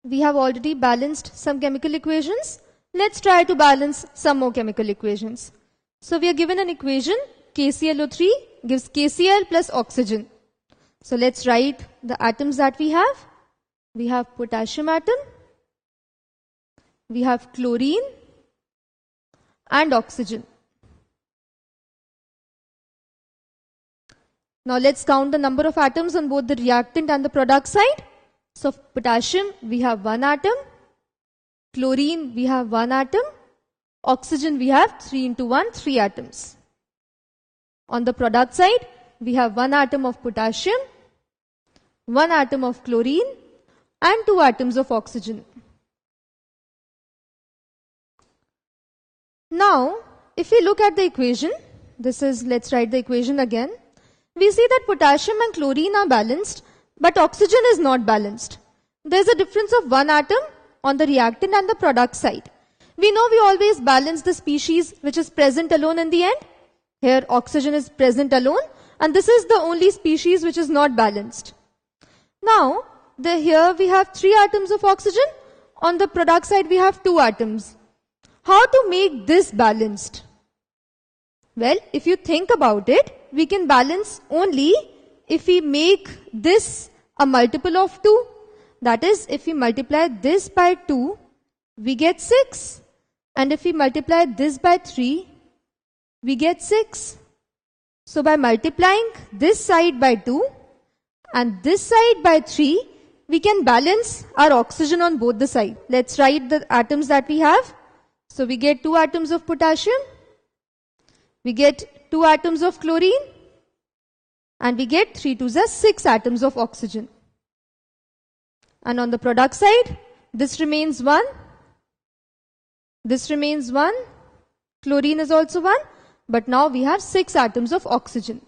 We have already balanced some chemical equations. Let's try to balance some more chemical equations. So we are given an equation, KClO3 gives KCl plus oxygen. So let's write the atoms that we have. We have potassium atom, we have chlorine and oxygen. Now let's count the number of atoms on both the reactant and the product side. So potassium, we have 1 atom, chlorine, we have 1 atom, oxygen, we have 3 into 1, 3 atoms. On the product side, we have 1 atom of potassium, 1 atom of chlorine, and 2 atoms of oxygen. Now, if we look at the equation, let's write the equation again. We see that potassium and chlorine are balanced, but oxygen is not balanced. There's a difference of 1 atom on the reactant and the product side. We know we always balance the species which is present alone in the end. Here oxygen is present alone, and this is the only species which is not balanced. Now, here we have 3 atoms of oxygen. On the product side we have 2 atoms. How to make this balanced? Well, if you think about it, we can balance only if we make this a multiple of 2. That is, if we multiply this by 2, we get 6. And if we multiply this by 3, we get 6. So by multiplying this side by 2 and this side by 3, we can balance our oxygen on both the sides. Let's write the atoms that we have. So we get 2 atoms of potassium, we get 2 atoms of chlorine, and we get 3 to the 6 atoms of oxygen. And on the product side, this remains 1, this remains 1, chlorine is also 1, but now we have 6 atoms of oxygen.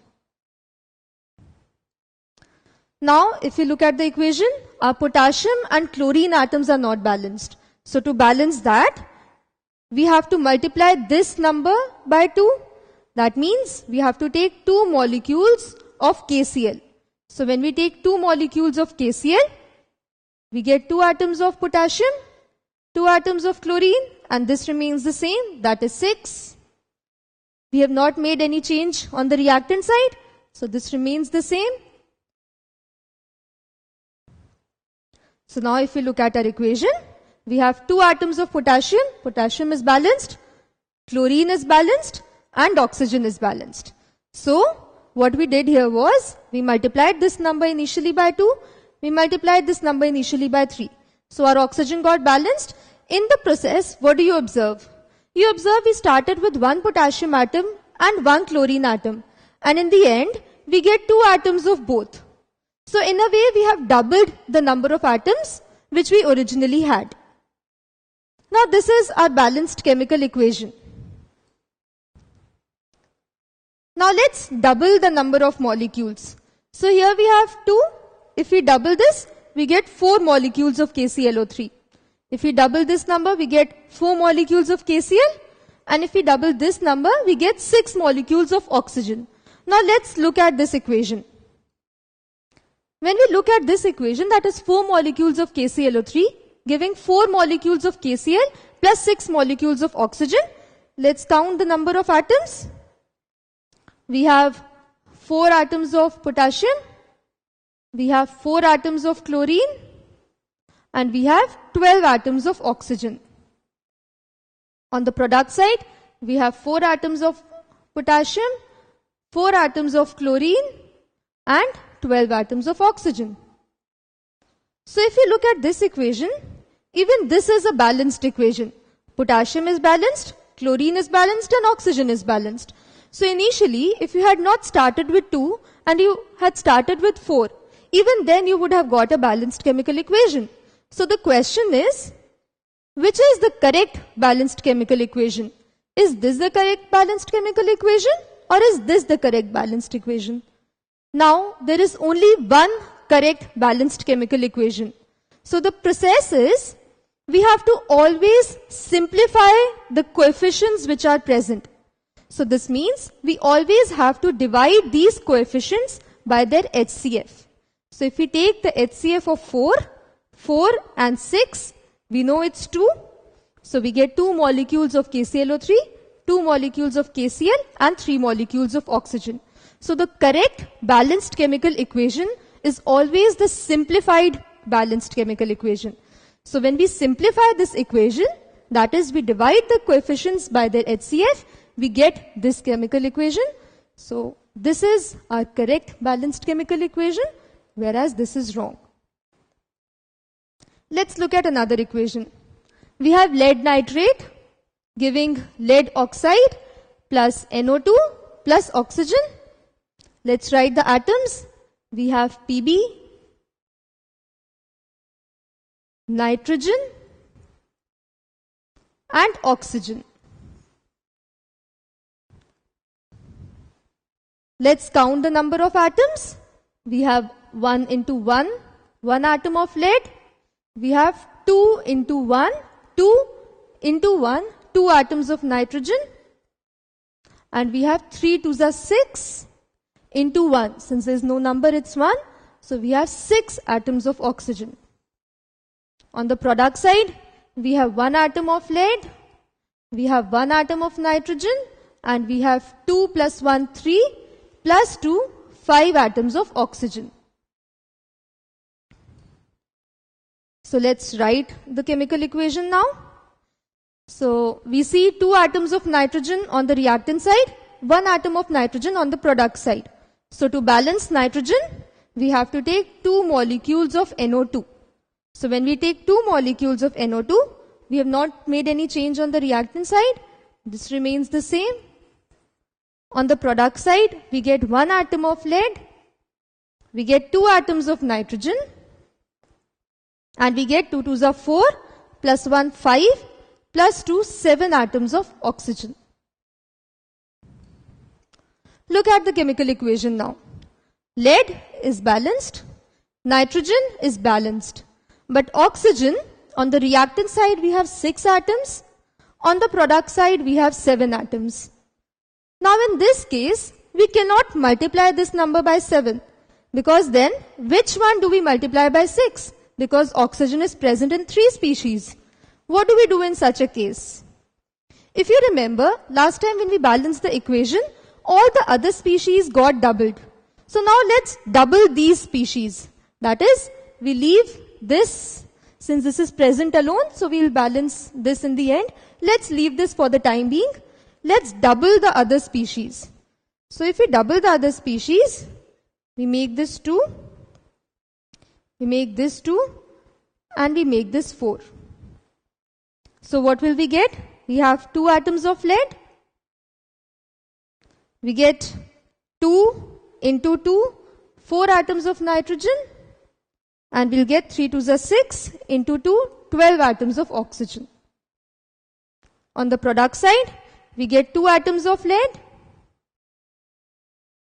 Now, if you look at the equation, our potassium and chlorine atoms are not balanced. So to balance that, we have to multiply this number by 2. That means we have to take 2 molecules of KCl. So when we take 2 molecules of KCl, we get 2 atoms of potassium, 2 atoms of chlorine, and this remains the same, that is 6. We have not made any change on the reactant side, so this remains the same. So now if we look at our equation, we have 2 atoms of potassium, potassium is balanced, chlorine is balanced, and oxygen is balanced. So what we did here was, we multiplied this number initially by 2, we multiplied this number initially by 3. So our oxygen got balanced. In the process, what do you observe? You observe we started with 1 potassium atom and 1 chlorine atom. And in the end, we get 2 atoms of both. So in a way, we have doubled the number of atoms which we originally had. Now this is our balanced chemical equation. Now let's double the number of molecules. So here we have 2. If we double this, we get 4 molecules of KClO3. If we double this number, we get 4 molecules of KCl. And if we double this number, we get 6 molecules of oxygen. Now let's look at this equation. When we look at this equation, that is 4 molecules of KClO3 giving 4 molecules of KCl plus 6 molecules of oxygen. Let's count the number of atoms. We have 4 atoms of potassium, we have 4 atoms of chlorine, and we have 12 atoms of oxygen. On the product side, we have 4 atoms of potassium, 4 atoms of chlorine, and 12 atoms of oxygen. So if you look at this equation, even this is a balanced equation. Potassium is balanced, chlorine is balanced, and oxygen is balanced. So initially, if you had not started with 2 and you had started with 4, even then you would have got a balanced chemical equation. So the question is, which is the correct balanced chemical equation? Is this the correct balanced chemical equation, or is this the correct balanced equation? Now, there is only one correct balanced chemical equation. So the process is, we have to always simplify the coefficients which are present. So this means we always have to divide these coefficients by their HCF. So if we take the HCF of 4, 4 and 6, we know it's 2. So we get 2 molecules of KClO3, 2 molecules of KCl and 3 molecules of oxygen. So the correct balanced chemical equation is always the simplified balanced chemical equation. So when we simplify this equation, that is, we divide the coefficients by their HCF, we get this chemical equation. So this is our correct balanced chemical equation, whereas this is wrong. Let's look at another equation. We have lead nitrate giving lead oxide plus NO2 plus oxygen. Let's write the atoms. We have Pb, nitrogen and oxygen. Let's count the number of atoms. We have 1 into 1, 1 atom of lead. We have 2 into 1, 2 into 1, 2 atoms of nitrogen. And we have 3 to the 6 into 1. Since there is no number, it's 1. So we have 6 atoms of oxygen. On the product side, we have 1 atom of lead, we have 1 atom of nitrogen, and we have 2 plus 1, 3, plus 2, 5 atoms of oxygen. So let's write the chemical equation now. So we see 2 atoms of nitrogen on the reactant side, 1 atom of nitrogen on the product side. So to balance nitrogen, we have to take 2 molecules of NO2. So when we take 2 molecules of NO2, we have not made any change on the reactant side. This remains the same. On the product side, we get 1 atom of lead, we get 2 atoms of nitrogen, and we get 2 to the 4, plus 1, 5, plus 2, 7 atoms of oxygen. Look at the chemical equation now. Lead is balanced, nitrogen is balanced, but oxygen, on the reactant side we have 6 atoms, on the product side we have 7 atoms. Now in this case, we cannot multiply this number by 7, because then which one do we multiply by 6? Because oxygen is present in 3 species. What do we do in such a case? If you remember, last time when we balanced the equation, all the other species got doubled. So now let's double these species. That is, we leave this, since this is present alone, so we'll balance this in the end. Let's leave this for the time being. Let's double the other species. So if we double the other species, we make this 2, we make this 2, and we make this 4. So what will we get? We have 2 atoms of lead. We get 2 into 2, 4 atoms of nitrogen. And we'll get 3 to the 6 into 2, 12 atoms of oxygen. On the product side, we get 2 atoms of lead.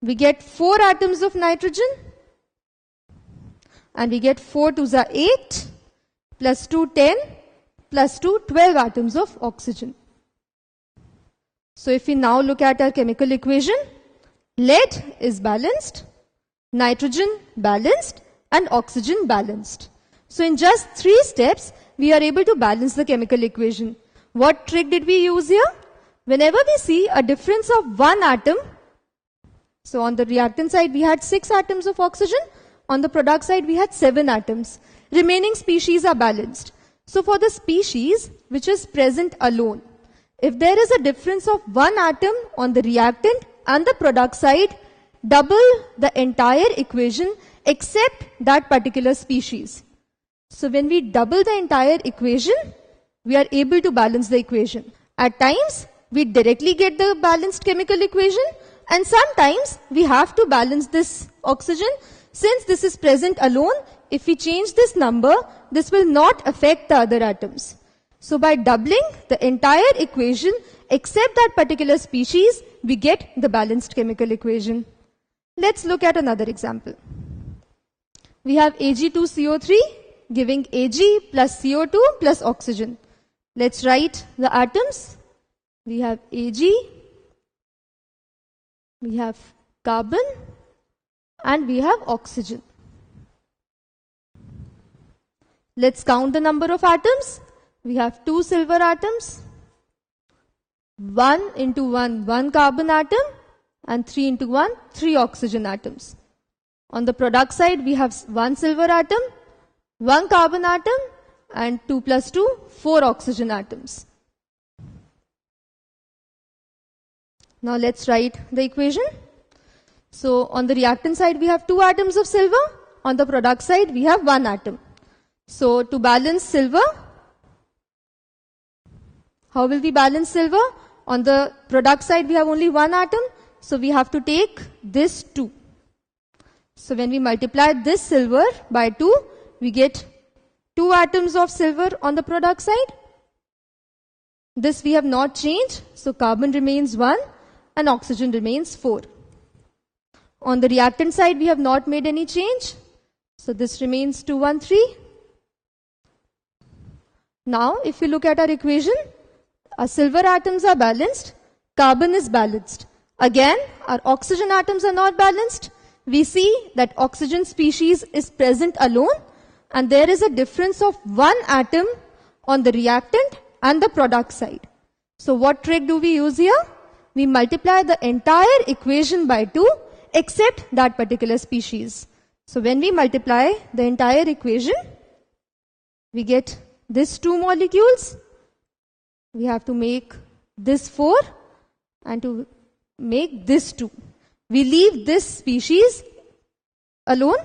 We get 4 atoms of nitrogen. And we get 4 to the 8, plus 2, 10, plus 2, 12 atoms of oxygen. So if we now look at our chemical equation, lead is balanced, nitrogen balanced, and oxygen balanced. So in just 3 steps, we are able to balance the chemical equation. What trick did we use here? Whenever we see a difference of 1 atom, so on the reactant side we had 6 atoms of oxygen, on the product side we had 7 atoms. Remaining species are balanced. So for the species which is present alone, if there is a difference of 1 atom on the reactant and the product side, double the entire equation except that particular species. So when we double the entire equation, we are able to balance the equation. At times, we directly get the balanced chemical equation, and sometimes we have to balance this oxygen. Since this is present alone, if we change this number, this will not affect the other atoms. So by doubling the entire equation except that particular species, we get the balanced chemical equation. Let's look at another example. We have Ag2CO3 giving Ag plus CO2 plus oxygen. Let's write the atoms. We have Ag, we have carbon, and we have oxygen. Let's count the number of atoms. We have 2 silver atoms, 1 into 1, 1 carbon atom, and 3 into 1, 3 oxygen atoms. On the product side, we have 1 silver atom, 1 carbon atom, and 2 plus 2, 4 oxygen atoms. Now let's write the equation. So on the reactant side, we have 2 atoms of silver. On the product side, we have 1 atom. So to balance silver, how will we balance silver? On the product side, we have only 1 atom. So we have to take this 2. So when we multiply this silver by 2, we get 2 atoms of silver on the product side. This we have not changed. So carbon remains 1 and oxygen remains 4. On the reactant side, we have not made any change. So this remains 213. Now, if you look at our equation, our silver atoms are balanced, carbon is balanced. Again, our oxygen atoms are not balanced. We see that oxygen species is present alone, and there is a difference of 1 atom on the reactant and the product side. So what trick do we use here? We multiply the entire equation by 2 except that particular species. So when we multiply the entire equation, we get these 2 molecules. We have to make this 4 and to make this 2. We leave this species alone.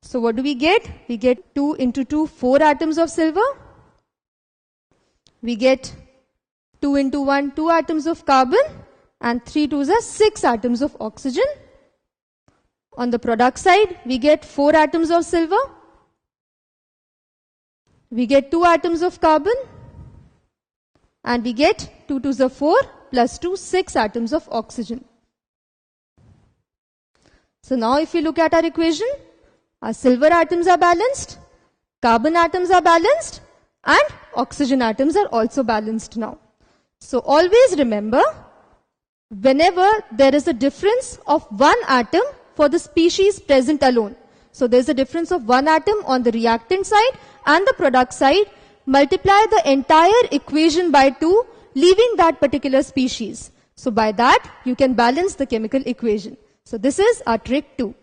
So what do we get? We get 2 into 2, 4 atoms of silver. We get 2 into 1, 2 atoms of carbon, and 3 2s are 6 atoms of oxygen. On the product side, we get 4 atoms of silver. We get 2 atoms of carbon, and we get 2 2s are 4 plus 2, 6 atoms of oxygen. So now if we look at our equation, our silver atoms are balanced, carbon atoms are balanced, and oxygen atoms are also balanced now. So always remember, whenever there is a difference of 1 atom for the species present alone, so there is a difference of 1 atom on the reactant side and the product side, multiply the entire equation by 2, leaving that particular species. So by that, you can balance the chemical equation. So this is our trick 2.